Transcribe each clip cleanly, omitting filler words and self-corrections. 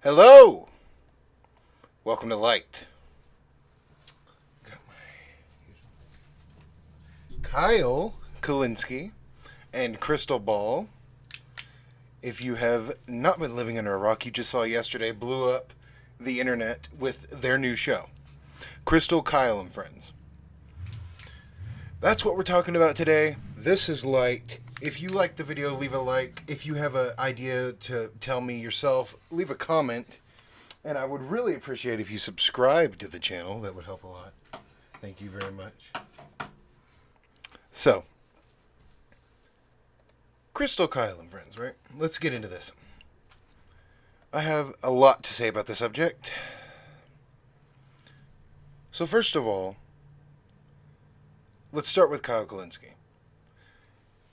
Hello! Welcome to Light. Kyle KULINSKI and Crystal Ball. If you have not been living under a rock, you just saw yesterday blew up the internet with their new show. Crystal, Kyle, and Friends. That's what we're talking about today. This is Light. If you like the video, leave a like. If you have an idea to tell me yourself, leave a comment. And I would really appreciate if you subscribe to the channel. That would help a lot. Thank you very much. So, Crystal, Kyle, and Friends, right? Let's get into this. I have a lot to say about the subject. So first of all, let's start with Kyle KULINSKI.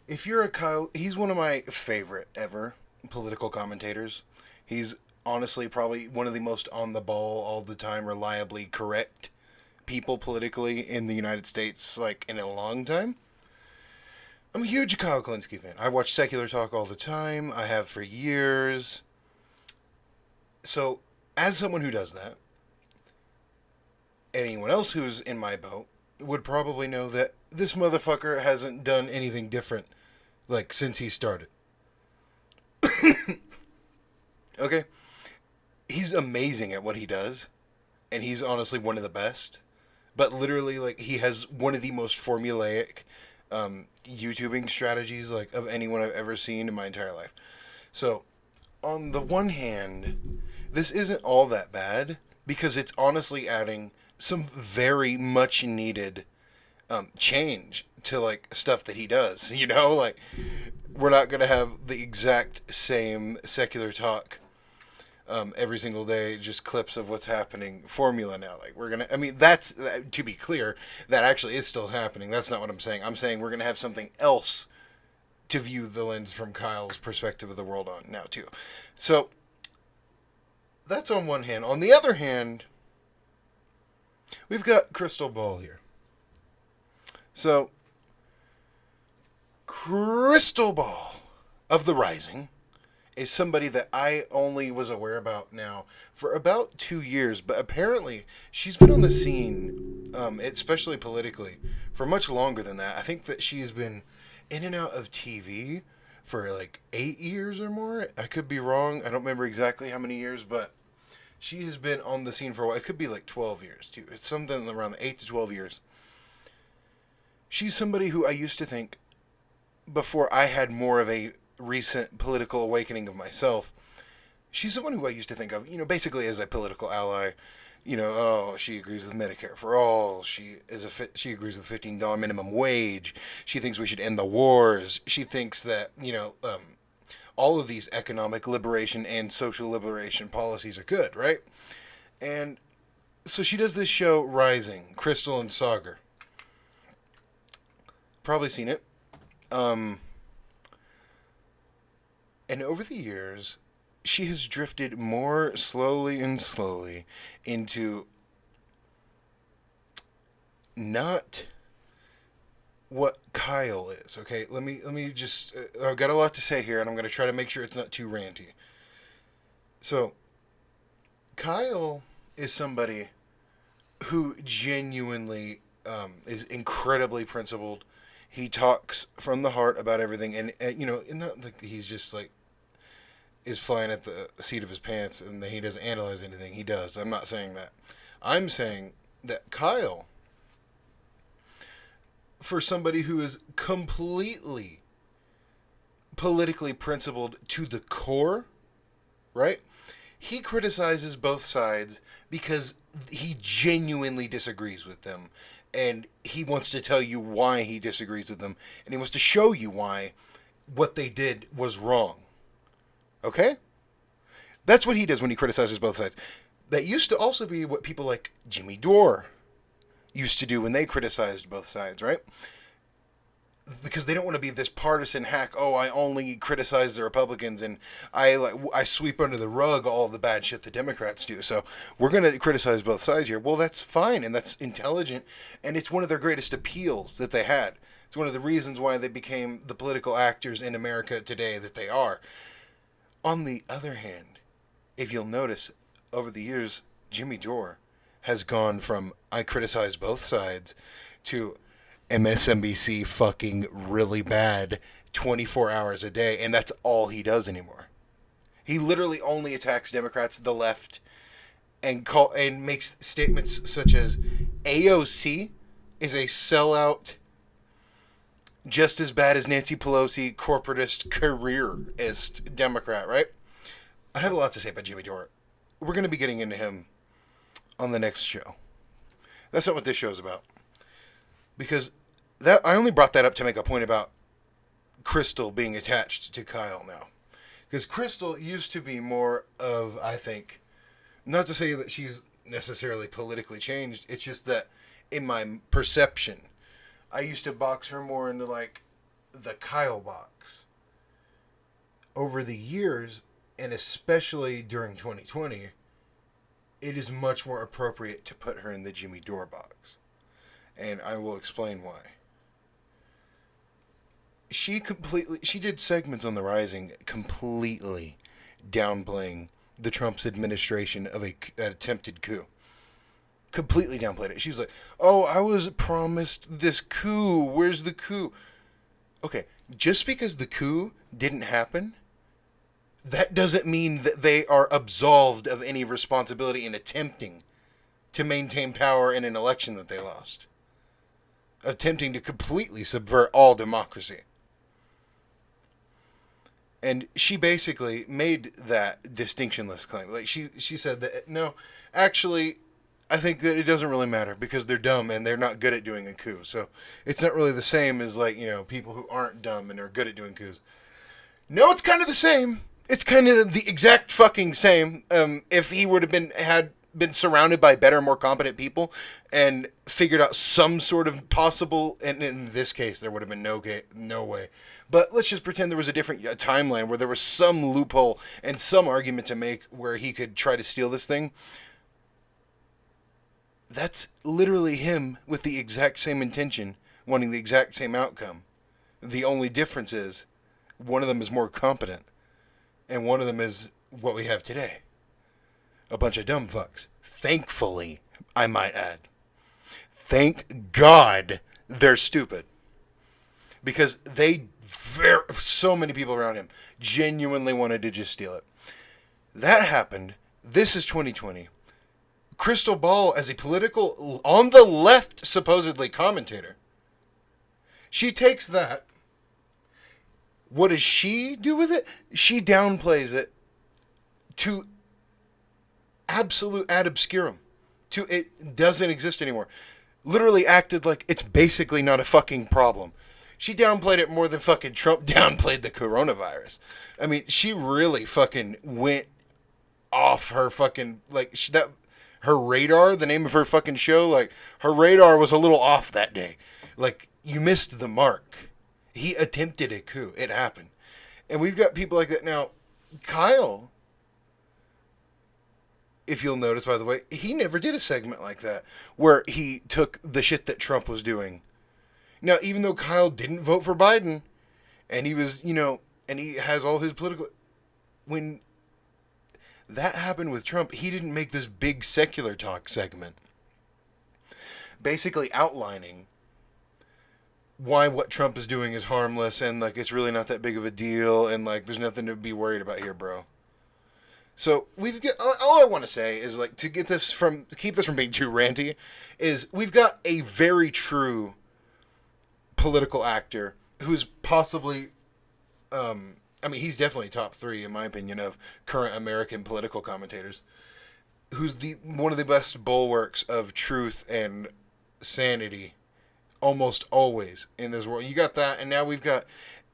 If you're a Kyle, he's one of my favorite ever political commentators. He's honestly probably one of the most on the ball, all the time, reliably correct people politically in the United States, like in a long time. I'm a huge Kyle KULINSKI fan. I watch Secular Talk all the time. I have for years. So, as someone who does that, anyone else who's in my boat would probably know that this motherfucker hasn't done anything different, like, since he started. Okay? He's amazing at what he does, and he's honestly one of the best. But literally, like, he has one of the most formulaic YouTubing strategies, like, of anyone I've ever seen in my entire life. So, on the one hand, this isn't all that bad, because it's honestly adding some very much needed change to, like, stuff that he does. You know, like, we're not going to have the exact same Secular Talk every single day, just clips of what's happening formula now. Like, we're going to, I mean, that's, to be clear, that actually is still happening. That's not what I'm saying. I'm saying we're going to have something else to view the lens from Kyle's perspective of the world on now, too. So, that's on one hand. On the other hand, we've got Crystal Ball here. So, Crystal Ball of the Rising is somebody that I only was aware about now for about 2 years, but apparently she's been on the scene, especially politically, for much longer than that. I think that she has been in and out of TV for like 8 years or more. I could be wrong. I don't remember exactly how many years, but she has been on the scene for a while. It could be like 12 years, too. It's something around the 8 to 12 years. She's somebody who I used to think, before I had more of a recent political awakening of myself, she's someone who I used to think of, basically as a political ally. Oh, she agrees with Medicare for all. She agrees with $15 minimum wage. She thinks we should end the wars. She thinks that, all of these economic liberation and social liberation policies are good, right? And so she does this show, Rising, Crystal and Sagar. Probably seen it. And over the years, she has drifted more slowly and slowly into not what Kyle is. Okay, let me just. I've got a lot to say here, and I'm going to try to make sure it's not too ranty. So, Kyle is somebody who genuinely is incredibly principled. He talks from the heart about everything, and not like he's just like is flying at the seat of his pants and that he doesn't analyze anything. He does. I'm not saying that. I'm saying that Kyle, for somebody who is completely politically principled to the core, right? He criticizes both sides because he genuinely disagrees with them. And he wants to tell you why he disagrees with them. And he wants to show you why what they did was wrong. Okay? That's what he does when he criticizes both sides. That used to also be what people like Jimmy Dore used to do when they criticized both sides, right? Because they don't want to be this partisan hack. Oh, I only criticize the Republicans and I sweep under the rug all the bad shit the Democrats do. So we're going to criticize both sides here. Well, that's fine and that's intelligent, and it's one of their greatest appeals that they had. It's one of the reasons why they became the political actors in America today that they are. On the other hand, if you'll notice, over the years, Jimmy Dore has gone from I criticize both sides to MSNBC fucking really bad 24 hours a day, and that's all he does anymore. He literally only attacks Democrats, the left, and makes statements such as AOC is a sellout just as bad as Nancy Pelosi, corporatist, careerist Democrat, right? I have a lot to say about Jimmy Dore. We're going to be getting into him on the next show. That's not what this show is about. Because that I only brought that up to make a point about Crystal being attached to Kyle now. Because Crystal used to be more of, I think, not to say that she's necessarily politically changed, it's just that in my perception, I used to box her more into like the Kyle box. Over the years, and especially during 2020, it is much more appropriate to put her in the Jimmy Dore box. And I will explain why. She did segments on The Rising completely downplaying the Trump's administration of an attempted coup. Completely downplayed it. She was like, oh, I was promised this coup. Where's the coup? Okay, just because the coup didn't happen, that doesn't mean that they are absolved of any responsibility in attempting to maintain power in an election that they lost. Attempting to completely subvert all democracy. And she basically made that distinctionless claim. Like she said that, no, actually, I think that it doesn't really matter because they're dumb and they're not good at doing a coup. So it's not really the same as like, people who aren't dumb and are good at doing coups. No, it's kind of the same. It's kind of the exact fucking same. If he would have had been surrounded by better, more competent people and figured out some sort of possible, and in this case, there would have been no way. But let's just pretend there was a different timeline where there was some loophole and some argument to make where he could try to steal this thing. That's literally him with the exact same intention, wanting the exact same outcome. The only difference is one of them is more competent, and one of them is what we have today. A bunch of dumb fucks. Thankfully, I might add. Thank God they're stupid. Because so many people around him genuinely wanted to just steal it. That happened. This is 2020. Crystal Ball, as a political, on the left, supposedly commentator, she takes that. What does she do with it? She downplays it to absolute ad obscurum. To it doesn't exist anymore. Literally acted like it's basically not a fucking problem. She downplayed it more than fucking Trump downplayed the coronavirus. I mean, she really fucking went off her fucking, her radar, the name of her fucking show, like, her radar was a little off that day. Like, you missed the mark. He attempted a coup. It happened. And we've got people like that. Now, Kyle, if you'll notice, by the way, he never did a segment like that where he took the shit that Trump was doing. Now, even though Kyle didn't vote for Biden, and he was, and he has all his political... When that happened with Trump, he didn't make this big secular talk segment. Basically outlining why what Trump is doing is harmless and, like, it's really not that big of a deal and, like, there's nothing to be worried about here, bro. So, all I want to say is, like, to keep this from being too ranty, is we've got a very true political actor who's possibly, he's definitely top 3, in my opinion, of current American political commentators, who's one of the best bulwarks of truth and sanity almost always in this world. You got that, and now we've got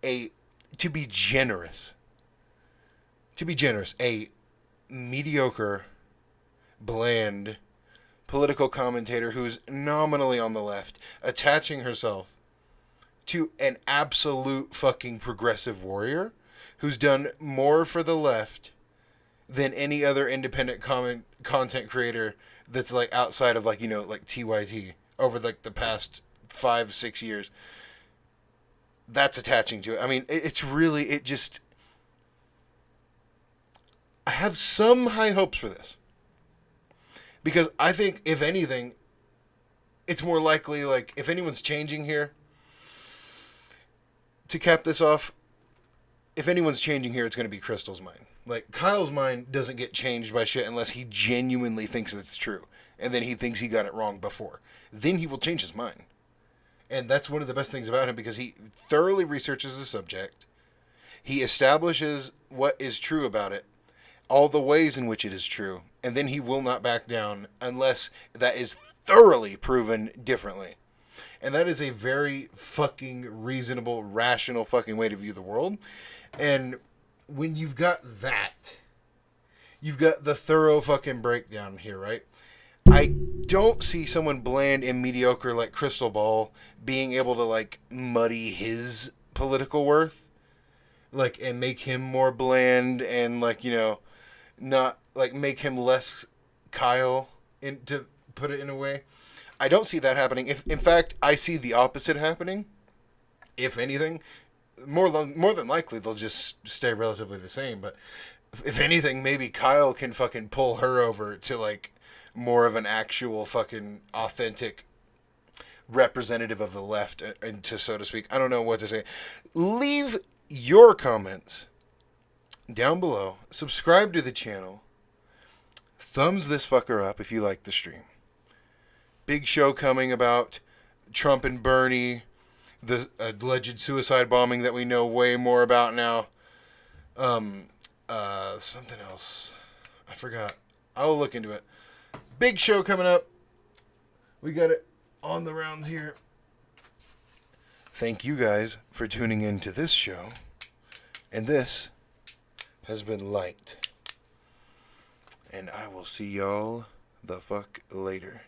to be generous, a mediocre, bland political commentator who's nominally on the left, attaching herself to an absolute fucking progressive warrior who's done more for the left than any other independent content creator that's, like, outside of, like, like TYT over, like, the past 5-6 years. That's attaching to it. I mean, it's really, I have some high hopes for this. Because I think, if anything, it's more likely, like, if anyone's changing here, to cap this off, if anyone's changing here, it's going to be Crystal's mind. Like, Kyle's mind doesn't get changed by shit unless he genuinely thinks it's true. And then he thinks he got it wrong before. Then he will change his mind. And that's one of the best things about him, because he thoroughly researches the subject. He establishes what is true about it, all the ways in which it is true, and then he will not back down unless that is thoroughly proven differently. And that is a very fucking reasonable, rational fucking way to view the world. And when you've got that, you've got the thorough fucking breakdown here, right? I don't see someone bland and mediocre like Crystal Ball being able to, like, muddy his political worth, like, and make him more bland and, like, you know, not, like, make him less Kyle, to put it in a way. I don't see that happening. If, in fact, I see the opposite happening. If anything, more than likely they'll just stay relatively the same. But if anything, maybe Kyle can fucking pull her over to, like, more of an actual fucking authentic representative of the left, and to, so to speak. I don't know what to say. Leave your comments down below. Subscribe to the channel. Thumbs this fucker up if you like the stream. Big show coming about Trump and Bernie, the alleged suicide bombing that we know way more about now. Something else. I forgot. I'll look into it. Big show coming up. We got it on the rounds here. Thank you guys for tuning in to this show. And this has been Light. And I will see y'all the fuck later.